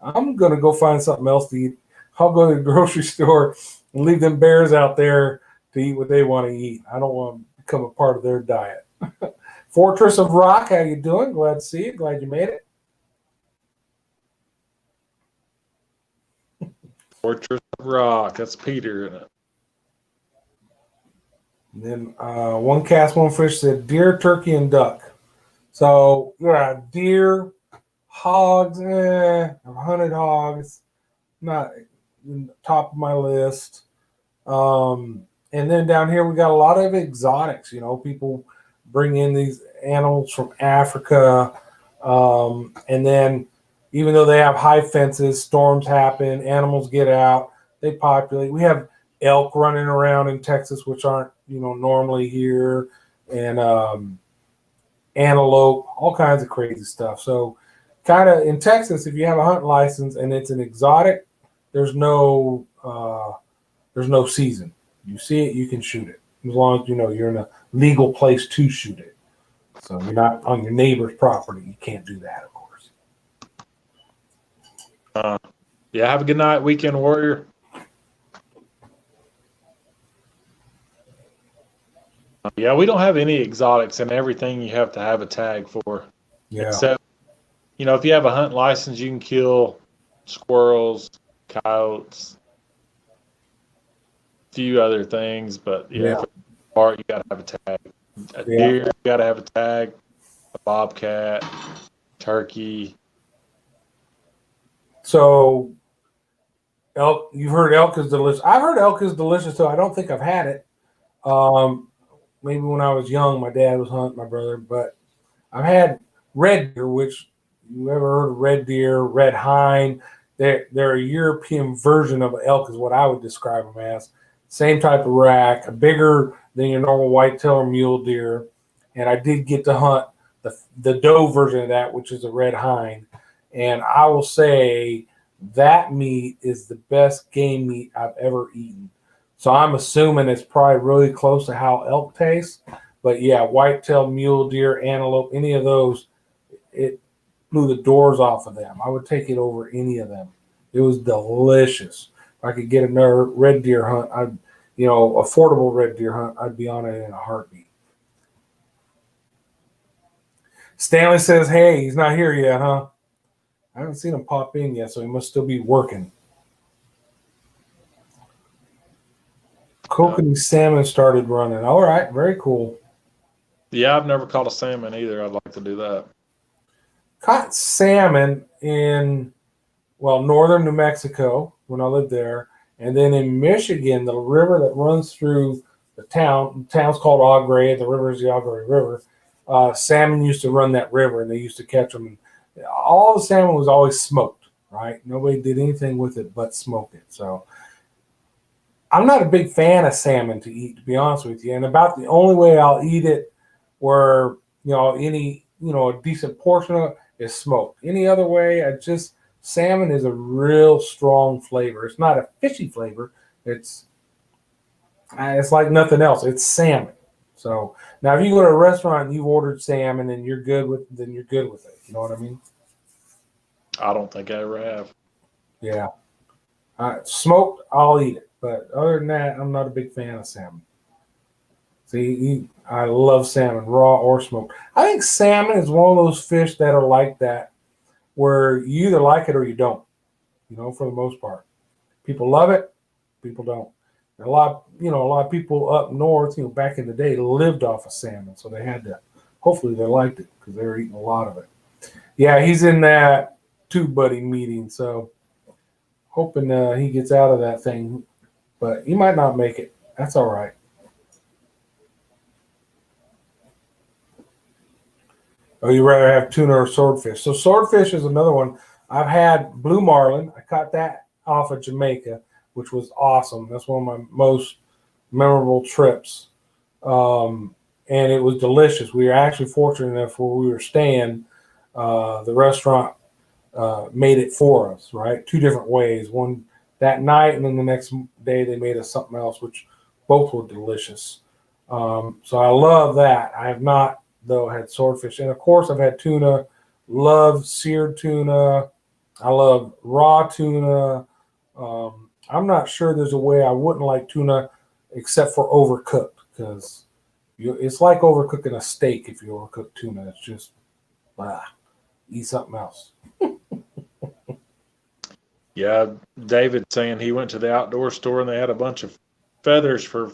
I'm going to go find something else to eat. I'll go to the grocery store and leave them bears out there to eat what they want to eat. I don't want to become a part of their diet. Fortress of Rock, how you doing? Glad to see you. Glad you made it. Fortress of Rock. That's Peter in it. And then one cast, one fish said deer, turkey, and duck. So yeah, deer, hogs. I've hunted hogs. Not top of my list. And then down here we got a lot of exotics. People bring in these animals from Africa, and then even though they have high fences, storms happen, animals get out, they populate. We have elk running around in Texas, which aren't normally here, and antelope, all kinds of crazy stuff. So kind of in Texas, if you have a hunting license and it's an exotic, there's no season. You see it, you can shoot it, as long as you're in a legal place to shoot it. So you're not on your neighbor's property. You can't do that, of course. Yeah, have a good night, Weekend Warrior. Yeah, we don't have any exotics, and everything you have to have a tag for. Yeah. Except, if you have a hunt license, you can kill squirrels, coyotes, a few other things, but for the part, you got to have a tag. A deer, you got to have a tag. A bobcat, turkey. So elk, you've heard elk is delicious. I've heard elk is delicious too. I don't think I've had it. Maybe when I was young, my dad was hunting my brother, but I've had red deer, which you ever heard of red deer, red hind. They're a European version of elk is what I would describe them as. Same type of rack, bigger than your normal whitetail or mule deer. And I did get to hunt the doe version of that, which is a red hind. And I will say that meat is the best game meat I've ever eaten. So I'm assuming it's probably really close to how elk tastes. But yeah, whitetail, mule deer, antelope, any of those, it blew the doors off of them. I would take it over any of them. It was delicious. If I could get another red deer hunt, affordable red deer hunt, I'd be on it in a heartbeat. Stanley says, hey, he's not here yet, huh? I haven't seen him pop in yet, so he must still be working. Kokanee salmon started running. All right, very cool. Yeah, I've never caught a salmon either. I'd like to do that. Caught salmon in, northern New Mexico when I lived there. And then in Michigan, the river that runs through the town's called Eau Gray, the river is the Eau Gray River. Salmon used to run that river, and they used to catch them. And all the salmon was always smoked, right? Nobody did anything with it but smoke it. So I'm not a big fan of salmon to eat, to be honest with you. And about the only way I'll eat it where, a decent portion of it is smoked. Any other way, salmon is a real strong flavor. It's not a fishy flavor. It's like nothing else. It's salmon. So now if you go to a restaurant and you've ordered salmon and you're good with it. You know what I mean? I don't think I ever have. Yeah. Smoked, I'll eat it. But other than that, I'm not a big fan of salmon. See, I love salmon, raw or smoked. I think salmon is one of those fish that are like that, where you either like it or you don't, for the most part. People love it, people don't. And a lot of people up north, back in the day lived off of salmon, so they had to, hopefully they liked it because they were eating a lot of it. Yeah, he's in that Tube Buddy meeting, so hoping he gets out of that thing, but he might not make it. That's all right. Oh, you rather have tuna or swordfish? So swordfish is another one. I've had blue marlin. I caught that off of Jamaica, which was awesome. That's one of my most memorable trips. And it was delicious. We were actually fortunate enough where we were staying. The restaurant made it for us, right? Two different ways. One that night, and then the next day they made us something else, which both were delicious. So I love that. I have not, though, had swordfish. And, of course, I've had tuna. Love seared tuna. I love raw tuna. I'm not sure there's a way I wouldn't like tuna except for overcooked, because it's like overcooking a steak if you overcook tuna. It's just, eat something else. Yeah, David saying he went to the outdoor store and they had a bunch of feathers for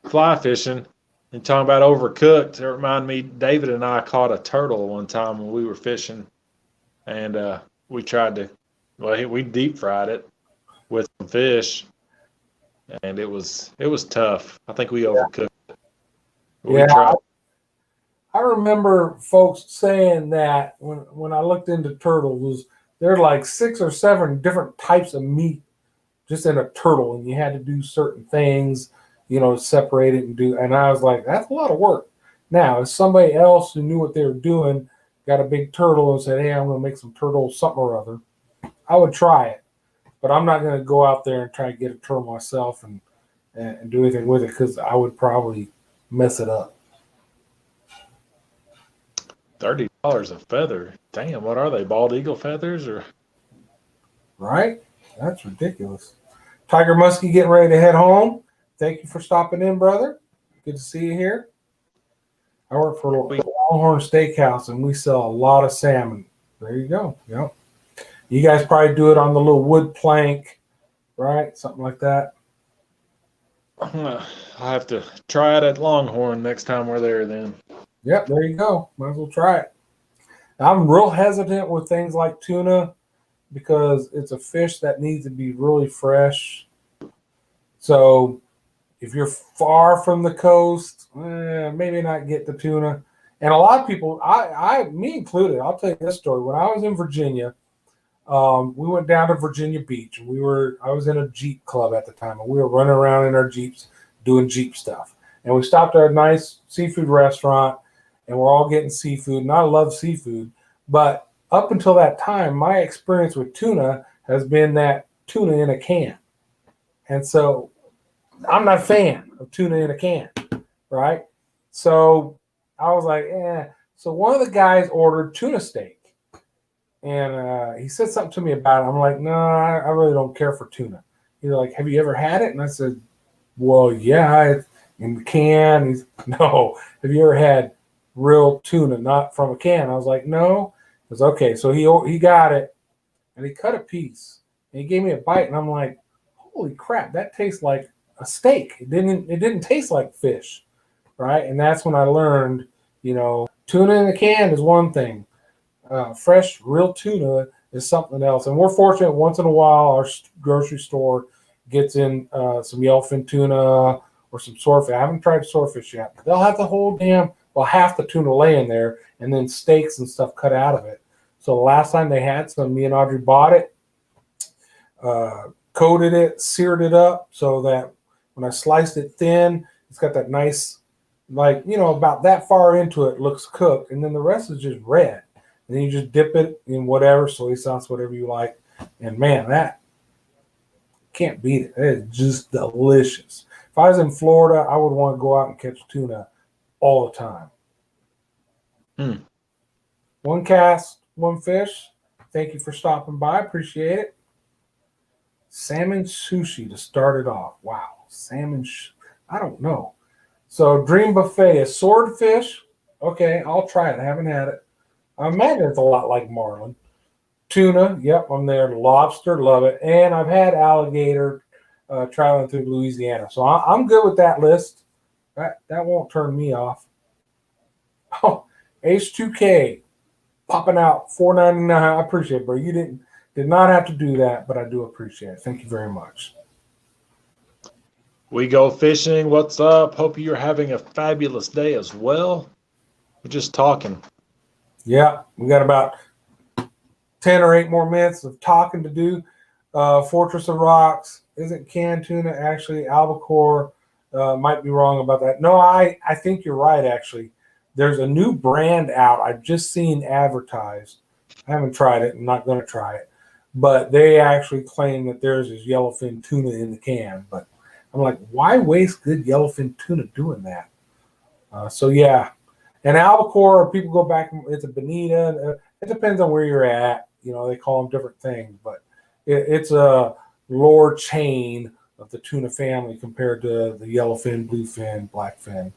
fly fishing. And talking about overcooked, it reminded me, David and I caught a turtle one time when we were fishing. And we tried to, we deep fried it with some fish. And it was tough. I think we overcooked it. Yeah, I remember folks saying that when I looked into turtles, there are like 6 or 7 different types of meat just in a turtle, and you had to do certain things, separate it and I was like, that's a lot of work. Now, if somebody else who knew what they were doing got a big turtle and said, hey, I'm going to make some turtle something or other, I would try it. But I'm not going to go out there and try to get a turtle myself and do anything with it, because I would probably mess it up. $30 a feather. Damn, what are they? Bald eagle feathers or? Right? That's ridiculous. Tiger Muskie getting ready to head home. Thank you for stopping in, brother. Good to see you here. I work for Longhorn Steakhouse, and we sell a lot of salmon. There you go. Yep. You guys probably do it on the little wood plank, right? Something like that. I'll have to try it at Longhorn next time we're there then. Yep, there you go. Might as well try it. I'm real hesitant with things like tuna because it's a fish that needs to be really fresh. So if you're far from the coast, maybe not get the tuna. And a lot of people, me included, I'll tell you this story. When I was in Virginia, we went down to Virginia Beach, and I was in a Jeep club at the time, and we were running around in our Jeeps doing Jeep stuff. And we stopped at a nice seafood restaurant, and we're all getting seafood. And I love seafood, but up until that time, my experience with tuna has been that tuna in a can. And so I'm not a fan of tuna in a can, right? So I was like, eh. So one of the guys ordered tuna steak. And he said something to me about it. I'm like, no, I really don't care for tuna. He's like, have you ever had it? And I said, well, yeah, it's in the can. He's, no. Have you ever had real tuna, not from a can? I was like, no. He was okay. So he got it, and he cut a piece, and he gave me a bite, and I'm like, holy crap, that tastes like a steak. It didn't taste like fish, right? And that's when I learned, tuna in a can is one thing. Fresh, real tuna is something else. And we're fortunate once in a while our grocery store gets in some yellowfin tuna or some swordfish. I haven't tried swordfish yet. But they'll have the whole half the tuna laying there and then steaks and stuff cut out of it. So the last time they had some, me and Audrey bought it, coated it, seared it up so that when I sliced it thin, it's got that nice, about that far into it looks cooked. And then the rest is just red. And then you just dip it in whatever, soy sauce, whatever you like. And man, that can't beat it. It is just delicious. If I was in Florida, I would want to go out and catch tuna all the time. One cast, one fish. Thank you for stopping by. Appreciate it. Salmon sushi to start it off. Wow. I don't know. So Dream Buffet is swordfish. Okay, I'll try it. I haven't had it. I imagine it's a lot like marlin. Tuna, yep, I'm there. Lobster, love it. And I've had alligator traveling through Louisiana. So I'm good with that list. That won't turn me off. Oh, H2K popping out $4.99. I appreciate it, bro. You did not have to do that, but I do appreciate it. Thank you very much. We go fishing. What's up? Hope you're having a fabulous day as well. We're just talking. Yeah, we got about 10 or 8 more minutes of talking to do. Fortress of Rocks isn't canned tuna, actually. Albacore, might be wrong about that. No, I think you're right, actually. There's a new brand out. I've just seen advertised. I haven't tried it. I'm not going to try it. But they actually claim that theirs is yellowfin tuna in the can. But I'm like, why waste good yellowfin tuna doing that? So, yeah. And albacore, people go back, it's a bonita. It depends on where you're at. They call them different things. But it's a lower chain of the tuna family compared to the yellowfin, bluefin, blackfin.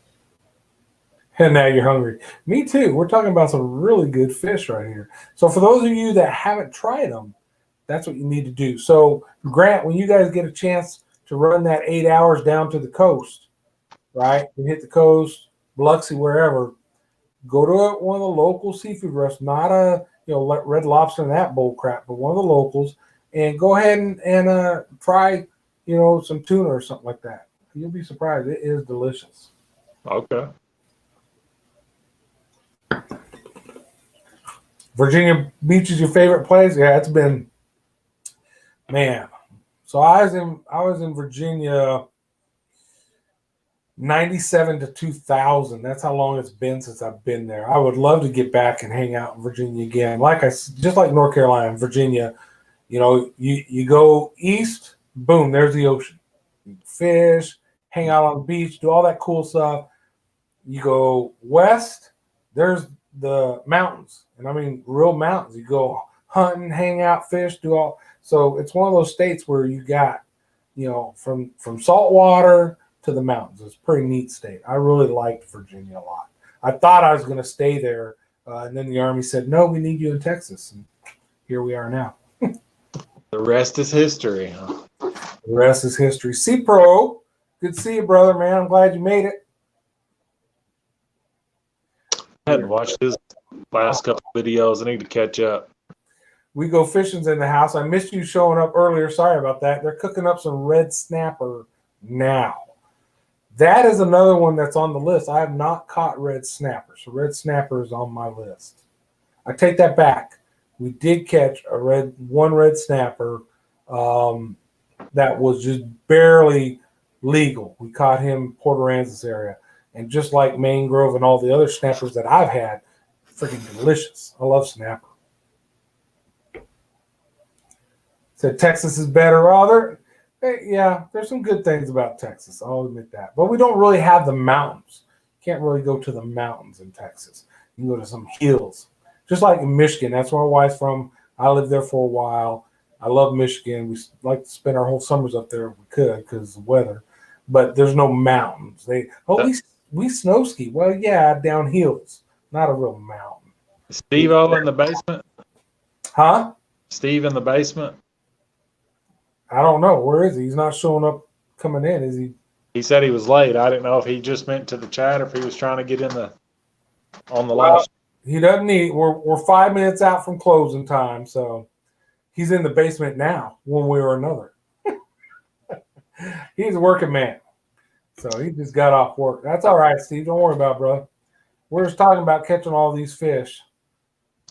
And now you're hungry. Me too. We're talking about some really good fish right here. So for those of you that haven't tried them, that's what you need to do. So Grant, when you guys get a chance to run that 8 hours down to the coast, right? You hit the coast, Biloxi, wherever. Go to one of the local seafood restaurants, not a Red Lobster and that bull crap, but one of the locals, and go ahead and try some tuna or something like that. You'll be surprised. It is delicious. Okay. Virginia Beach is your favorite place? Yeah, it's been, man. So I was in Virginia 97 to 2000. That's how long it's been since I've been there. I would love to get back and hang out in Virginia again. Just like North Carolina, Virginia, you go east, boom, there's the ocean. You fish, hang out on the beach, do all that cool stuff. You go west, there's the mountains. And I mean, real mountains. You go hunting, hang out, fish, do all. So it's one of those states where you got, from salt water to the mountains. It's a pretty neat state. I really liked Virginia a lot. I thought I was going to stay there, and then the Army said, no, we need you in Texas. And here we are now. The rest is history. The rest is history. C-Pro, good to see you, brother, man. I'm glad you made it. I hadn't watched his last couple videos. I need to catch up. we go fishing's in the house. I missed you showing up earlier. Sorry about that. They're cooking up some red snapper now. That is another one that's on the list. I have not caught red snapper, so red snapper is on my list. I take that back. We did catch one red snapper that was just barely legal. We caught him in Port Aransas area, and just like mangrove and all the other snappers that I've had, freaking delicious. I love snapper. Said Texas is better. Yeah, there's some good things about Texas. I'll admit that. But we don't really have the mountains. You can't really go to the mountains in Texas. You can go to some hills. Just like in Michigan. That's where my wife's from. I lived there for a while. I love Michigan. We like to spend our whole summers up there if we could because of the weather. But there's no mountains. We snow ski. Well, yeah, down hills. Not a real mountain. Steve all in the basement? Huh? Steve in the basement? I don't know. Where is he? He's not showing up coming in, is he? He said he was late. I didn't know if he just meant to the chat or if he was trying to get on the live. He doesn't need. We're 5 minutes out from closing time, so he's in the basement now, one way or another. He's a working man, so he just got off work. That's all right, Steve. Don't worry about it, bro. We're just talking about catching all these fish.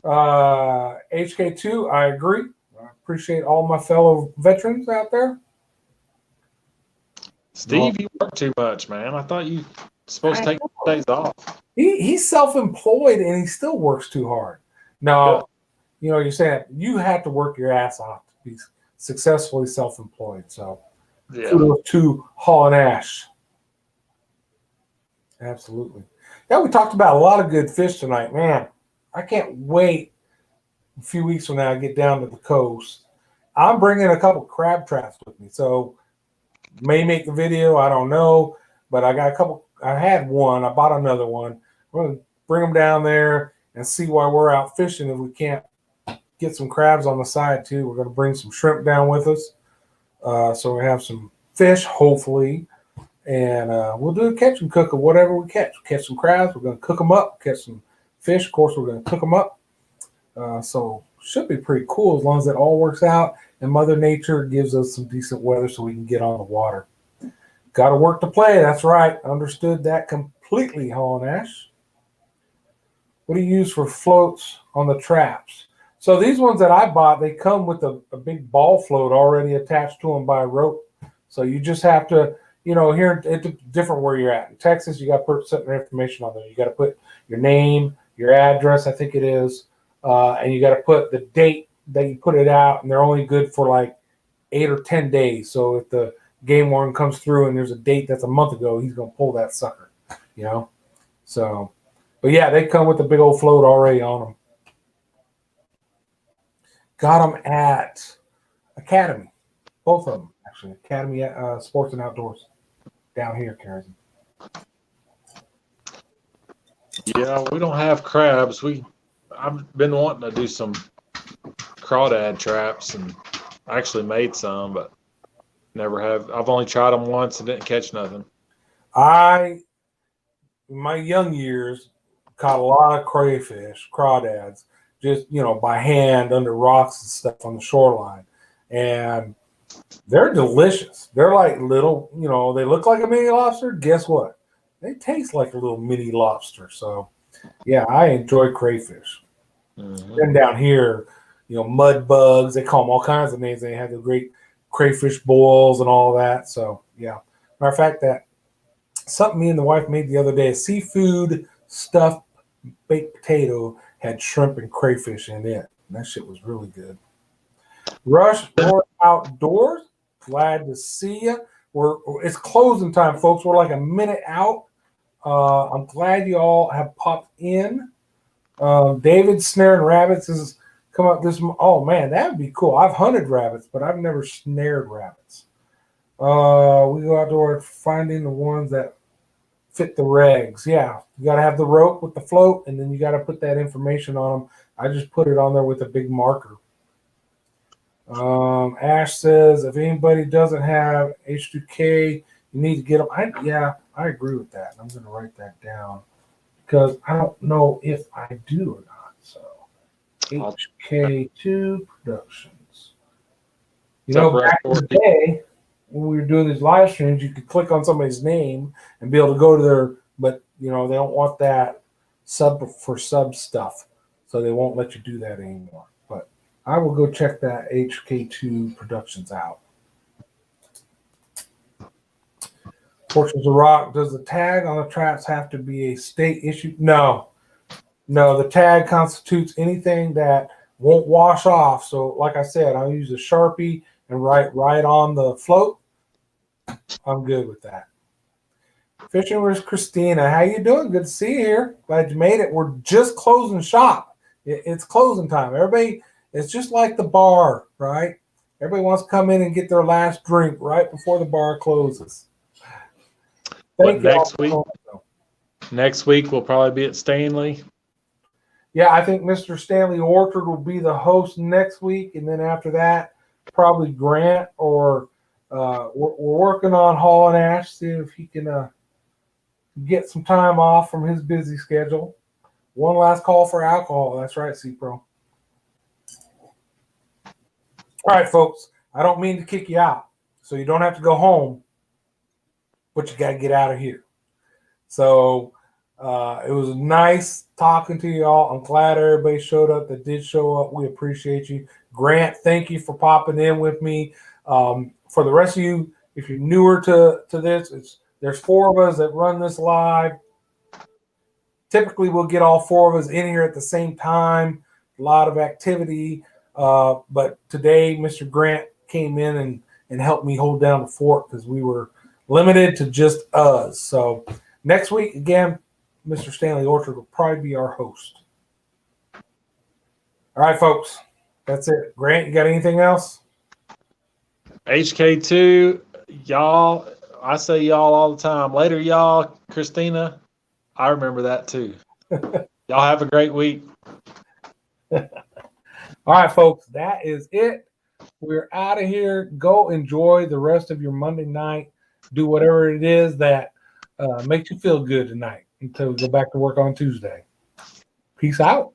HK2, I agree. I appreciate all my fellow veterans out there. Steve, you work too much, man. I thought you were supposed to take days off. He's self-employed and he still works too hard. No, you're saying you have to work your ass off to be successfully self-employed. So kudos to Haulin Ash. Absolutely. Yeah, we talked about a lot of good fish tonight, man. I can't wait a few weeks from now to get down to the coast. I'm bringing a couple crab traps with me, so may make the video. I don't know, but I got a couple. I had one. I bought another one. We're gonna bring them down there and see why we're out fishing. If we can't get some crabs on the side too, we're gonna bring some shrimp down with us. So we have some fish, hopefully, and we'll do a catch and cook of whatever we catch. We'll catch some crabs. We're gonna cook them up. Catch some fish. Of course, we're gonna cook them up. So should be pretty cool as long as it all works out and Mother Nature gives us some decent weather so we can get on the water. Got to work to play. That's right. Understood that completely, Haulin Ash. What do you use for floats on the traps? So these ones that I bought, they come with a big ball float already attached to them by a rope. So you just have to, here it's different where you're at. In Texas, you got to put certain information on there. You got to put your name, your address, I think it is, and you got to put the date that you put it out, and they're only good for like 8 or 10 days. So if the game warden comes through and there's a date that's a month ago, he's going to pull that sucker, So, but yeah, they come with a big old float already on them. Got them at Academy, both of them actually. Academy Sports and Outdoors down here, Karen. Yeah, we don't have crabs. I've been wanting to do some crawdad traps, and I actually made some, but never have. I've only tried them once and didn't catch nothing. In my young years, caught a lot of crayfish, crawdads, just, by hand under rocks and stuff on the shoreline. And they're delicious. They're like little, they look like a mini lobster. Guess what? They taste like a little mini lobster. So, yeah, I enjoy crayfish. Mm-hmm. Then down here, mud bugs, they call them all kinds of names. They have the great crayfish boils and all that. So, yeah. Matter of fact, that something me and the wife made the other day, a seafood stuffed baked potato had shrimp and crayfish in it. And that shit was really good. Rush Outdoors, glad to see you. It's closing time, folks. We're like a minute out. I'm glad you all have popped in. David snaring rabbits is come up this. Oh man, that would be cool. I've hunted rabbits, but I've never snared rabbits. We go outdoor finding the ones that fit the regs. Yeah, you got to have the rope with the float, and then you got to put that information on them. I just put it on there with a big marker. Ash says if anybody doesn't have H2K, you need to get them. I agree with that. I'm going to write that down because I don't know if I do or not. So HK2 Productions. You What's up, know, back in the Corey? day when we were doing these live streams, you could click on somebody's name and be able to go to their, but they don't want that sub for sub stuff, so they won't let you do that anymore. But I will go check that HK2 Productions out. Fortunes of Rock, does the tag on the traps have to be a state issue? No, the tag constitutes anything that won't wash off. So, like I said, I'll use a Sharpie and write right on the float. I'm good with that. Fishing with Christina, how you doing? Good to see you here. Glad you made it. We're just closing shop. It's closing time. Everybody, it's just like the bar, right? Everybody wants to come in and get their last drink right before the bar closes. What, next week? Next week we'll probably be at Stanley. Yeah, I think Mr. Stanley Orchard will be the host next week, and then after that, probably Grant or we're working on Haulin Ash, see if he can get some time off from his busy schedule. One last call for alcohol. That's right, C-Pro. All right, folks. I don't mean to kick you out, so you don't have to go home, but you got to get out of here. So it was nice talking to you all. I'm glad everybody showed up that did show up. We appreciate you. Grant, thank you for popping in with me. For the rest of you, if you're newer to this, there's 4 of us that run this live. Typically, we'll get all 4 of us in here at the same time. A lot of activity. But today, Mr. Grant came in and helped me hold down the fort because we were limited to just us. So next week, again, Mr. Stanley Orchard will probably be our host. All right, folks. That's it. Grant, you got anything else? HK2, y'all, I say y'all all the time. Later, y'all. Christina, I remember that too. Y'all have a great week. All right, folks. That is it. We're out of here. Go enjoy the rest of your Monday night. Do whatever it is that makes you feel good tonight until we go back to work on Tuesday. Peace out.